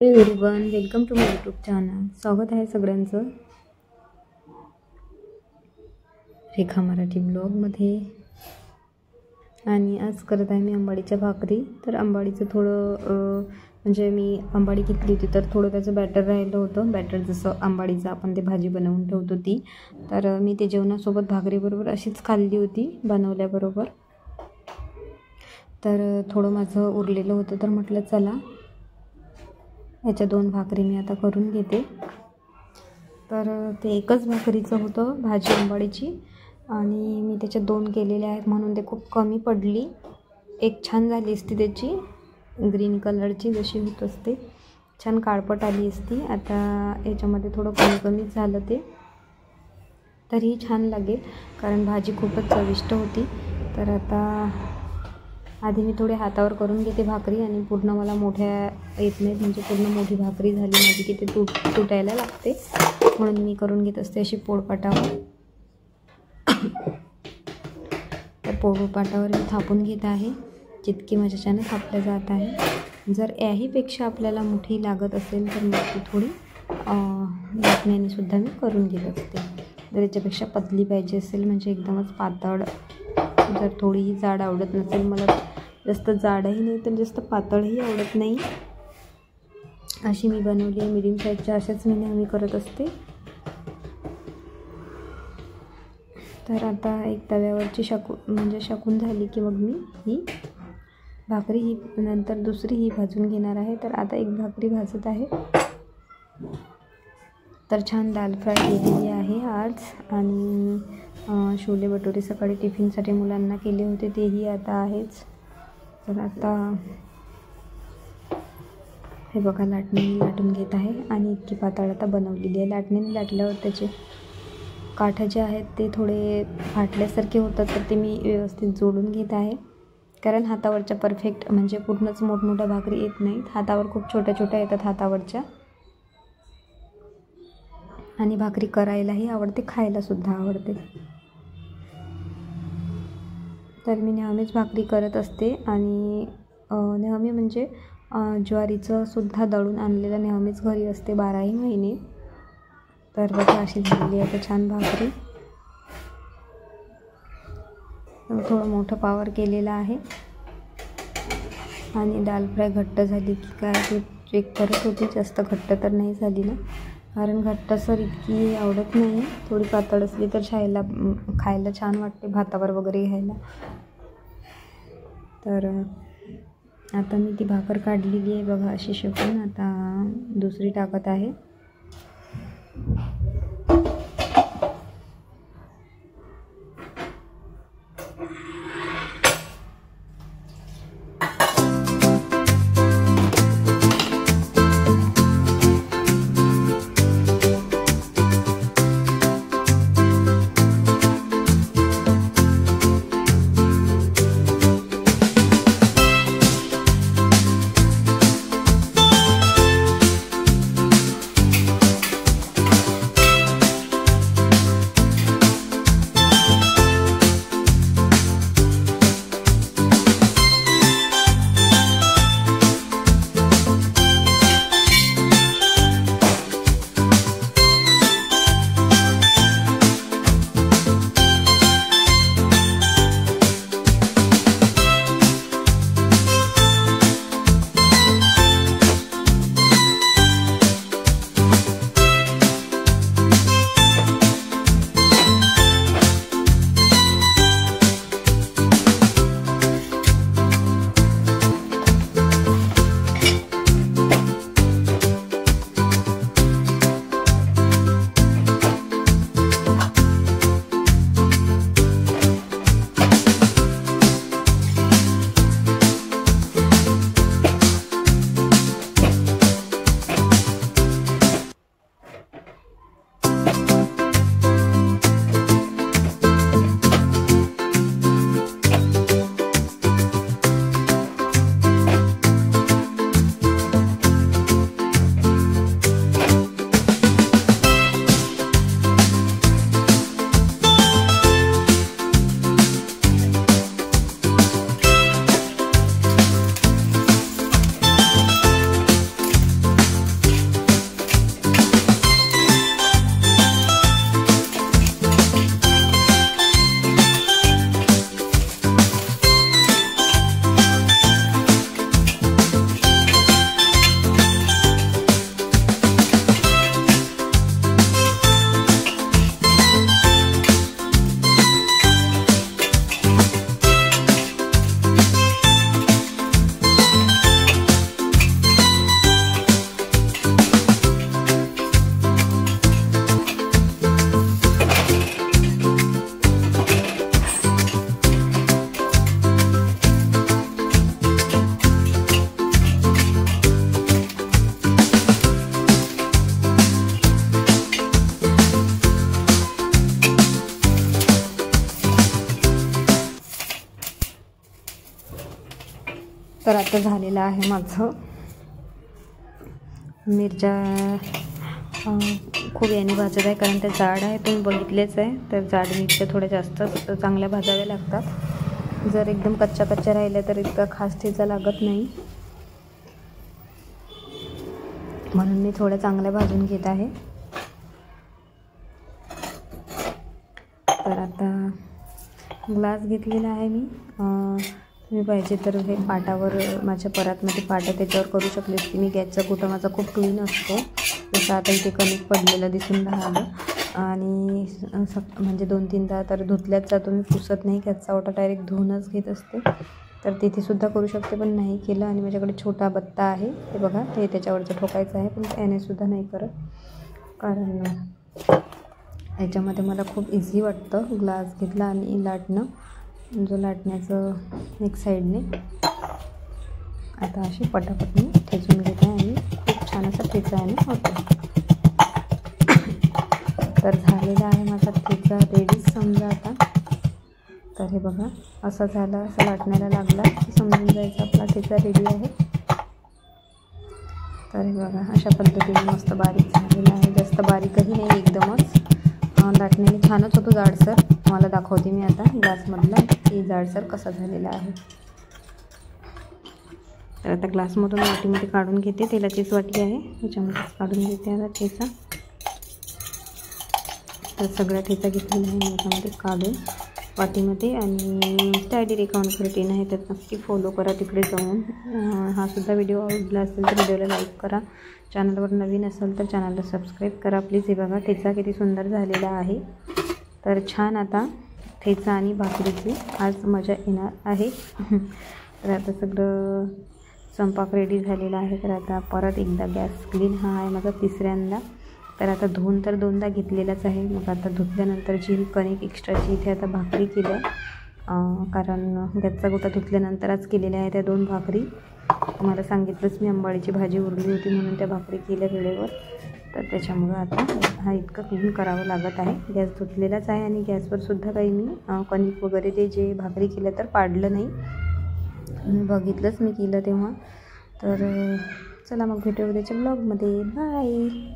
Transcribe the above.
Everyone, welcome to my YouTube channel. स्वागत आहे सगळ्यांचं रेखा मराठी ब्लॉगमध्ये. आणि आज करत आहे मी आंबाडीच्या भाकरी. तर आंबाडीचं थोडं म्हणजे मी आंबाडी घेतली होती, तर थोडं त्याचं बॅटर राहिलं होतं. बॅटर जसं आंबाडीचं आपण ते भाजी बनवून ठेवतो ती, तर मी ते जेवणासोबत भाकरीबरोबर अशीच खाल्ली होती बनवल्याबरोबर. तर थोडं माझं उरलेलं होतं, तर म्हटलं चला याच्या 2 भाकरी मी आता करून घेते. तर ते एकच भाकरीचं होतं भाजी आंबाडीची, आणि मी त्याच्या 2 केलेल्या आहेत म्हणून ते खूप कमी पडली. एक छान झाली असती त्याची ग्रीन कलरची जशी होत असते, छान काळपट आली असती. आता याच्यामध्ये थोडं कमी कमीच झालं ते, तरीही छान लागेल कारण भाजी खूपच चविष्ट होती. तर आता आधी मी थोडे हातावर करून घेते भाकरी, आणि पूर्ण मला मोठ्या येत नाहीत, म्हणजे पूर्ण मोठी भाकरी झाली माझी की ते तुटायला लागते, म्हणून मी करून घेत असते अशी पोळपाटावर. तर पोळपाटावर मी थापून घेत आहे जितकी माझ्याच्यानं थापल्या जात आहे. जर याहीपेक्षा आपल्याला मोठी लागत असेल तर मग ती थोडी लाटण्याने सुद्धा मी करून घेत असते. जर याच्यापेक्षा पतली पाहिजे असेल, म्हणजे एकदमच पातळ, जर थोडीही जाड आवडत नसेल, मला जास्त जाडही नाही तर जास्त पातळही आवडत नाही, अशी मी बनवली आहे मीडियम साईजच्या. अशाच मी नेहमी करत असते. तर आता एक तव्यावरची शकून झाली की मग मी ही भाकरी ही नंतर दुसरी ही भाजून घेणार आहे. तर आता एक भाकरी भाजत आहे. तर छान दाल फ्राय केलेली आहे आज, आणि छोले भटुरे सकाळी टिफिनसाठी मुलांना केले होते तेही आता आहेच. तर आता हे बघा लाटण्याने लाटून घेत आहे, आणि इतकी पातळ आता बनवलेली आहे. लाटण्याने लाटल्यावर त्याचे काठ जे आहेत ते थोडे फाटल्यासारखे होतात, तर ते मी व्यवस्थित जोडून घेत आहे. कारण हातावरच्या परफेक्ट म्हणजे पूर्णच मोठमोठ्या भाकरी येत नाहीत, हातावर खूप छोट्या छोट्या येतात हातावरच्या. आणि भाकरी करायलाही आवडते, खायलासुद्धा आवडते. तर मी नेहमीच भाकरी करत असते, आणि नेहमी म्हणजे ज्वारीचं सुद्धा दळून आणलेलं नेहमीच घरी असते 12ही महिने. तर बघा अशी झालेली आहे छान भाकरी. थोडं मोठं पावर केलेलं आहे, आणि दाल फ्राय घट्ट झाली की काय ते चेक करत होती. जास्त घट्ट तर नाही झाली ना, कारण घट्टसर इतकी आवडत नाही. थोडी पातळ असली तर खायला छान वाटते, भातावर वगैरे घ्यायला. तर आता मी ती भाकर काढलेली आहे बघा अशी शेकून. आता दुसरी टाकत आहे. तर आता झालेलं आहे माझं मिरच्या खूप याने भाजत आहे, कारण ते जाड आहे, तुम्ही बघितलेच आहे. तर जाड मिरच्या थोड्या जास्त चांगल्या भाजाव्या लागतात. जर एकदम कच्च्या कच्च्या राहिल्या तर इतका खास ठेचा लागत नाही, म्हणून मी थोड्या चांगल्या भाजून घेत आहे. तर आता ग्लास घेतलेला आहे मी. तुम्ही पाहिजे तर हे पाटावर माझ्या परातमध्ये पाटं त्याच्यावर करू शकले की मी गॅसचा गोटा माझा खूप क्लीन असतो. जसं आता इथे कणिक पडलेलं दिसून राहिलं आणि म्हणजे 2-3दा तर धुतल्याच जातो मी, पुसत नाही. गॅसचा ओटा डायरेक्ट धुवूनच घेत असते. तर तिथेसुद्धा करू शकते पण नाही केलं. आणि माझ्याकडे छोटा बत्ता आहे, ते बघा, ते त्याच्यावरचं ठोकायचं आहे, पण त्यानेसुद्धा नाही करत, कारण याच्यामध्ये मला खूप इझी वाटतं. ग्लास घेतला आणि लाटणं, जो लाटण्याचं एक साईडने आता अशी पटापट मी ठेचून घेते आणि खूप छान असा ठेचा आहे होतो. तर झालेला आहे माझा ठेचा रेडीच समजा आता. तर हे बघा, असं झालं, असं लाटण्याला लागला की समजून जायचं आपला ठेचा रेडी आहे. तर हे बघा, अशा पद्धतीने मस्त बारीक झालेला आहे. जास्त बारीकही नाही, एकदमच लाटण्याने छानच होतो जाडसर. मला दाखवते मी आता ग्लासमधला की जाडसर कसा झालेला आहे. तर आता ग्लासमधून वाटीमध्ये काढून घेते. तेलाचीच वाटी आहे, त्याच्यामध्येच काढून घेते आता ठेचा. तर सगळा ठेचा घेतलेला आहे मी याच्यामध्ये काढून वाटीमध्ये. आणि स्टायली अकाउंट रुटीन आहे, तर नक्की फॉलो करा तिकडे जाऊन. हा सुद्धा व्हिडिओ आवडला असेल तर व्हिडिओला लाईक करा. चॅनलवर नवीन असेल तर चॅनलला सबस्क्राईब करा प्लीज. हे बघा, ठेचा किती सुंदर झालेला आहे. तर छान आता ठेचा आणि भाकरीची आज मजा येणार आहे. तर आता सगळं स्वयंपाक रेडी झालेला आहे. तर आता परत एकदा गॅस क्लीन, हा आहे माझा तिसऱ्यांदा. तर आता धुवून तर 2दा घेतलेलाच आहे. मग आता धुतल्यानंतर जी ही कणिक एक्स्ट्राची इथे आता भाकरी केल्या, कारण गॅसचा गोटा धुतल्यानंतरच केलेल्या आहे त्या 2 भाकरी. तुम्हाला सांगितलंच मी, आंबाडीची भाजी उरली होती म्हणून त्या भाकरी केल्या वेळेवर. तर त्याच्यामुळं आता हा इतकं क्लीन करावं लागत आहे. गॅस धुतलेलाच आहे आणि गॅसवर सुद्धा काही मी कणिक वगैरे ते जे भाकरी केल्या तर पाडलं नाही. मी बघितलंच मी केलं तेव्हा. तर चला मग भेटू उद्याच्या ब्लॉगमध्ये. बाय.